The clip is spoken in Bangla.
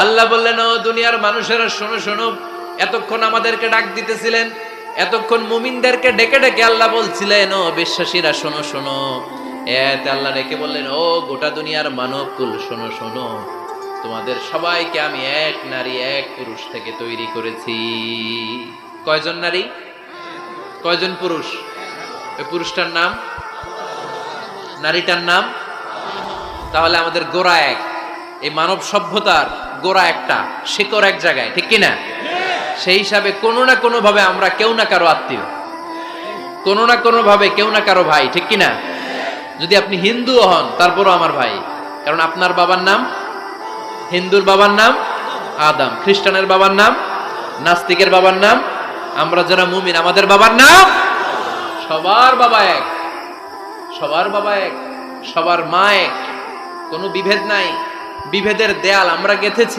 আল্লাহ বললেন, ও দুনিয়ার মানুষেরা শোনো শোনো, এতক্ষণ আমাদেরকে ডাক দিতেছিলেন, এতক্ষণ মুমিনদেরকে ডেকে ডেকে আল্লাহ বলছিলেন, ও বিশ্বাসীরা শোনো শোনো। এতে আল্লাহ ডেকে বললেন, ও গোটা দুনিয়ার মানব কুল শোনো শোনো, তোমাদের সবাইকে আমি এক নারী এক পুরুষ থেকে তৈরি করেছি। কয়জন নারী, কয়জন পুরুষ? ওই পুরুষটার নাম, নারীটার নাম। তাহলে আমাদের গোড়া এক, এই মানব সভ্যতার গোড়া একটা, শিকড় এক জায়গায়, ঠিক কিনা? সেই হিসাবে কোনো না কোনো ভাবে আমরা কেউ না কারো আত্মীয়, কোনো না কোনো ভাবে কেউ না কারো ভাই, ঠিক কিনা? যদি আপনি হিন্দু হন তারপরও আমার ভাই, কারণ আপনার বাবার নাম, হিন্দুর বাবার নাম আদম, খ্রিস্টানের বাবার নাম, নাস্তিকের বাবার নাম, আমরা যারা মুমিন আমাদের বাবার নাম, সবার বাবা এক, সবার বাবা এক, সবার মা এক, কোনো বিভেদ নাই। বিভেদের দেয়াল আমরা গেঁথেছি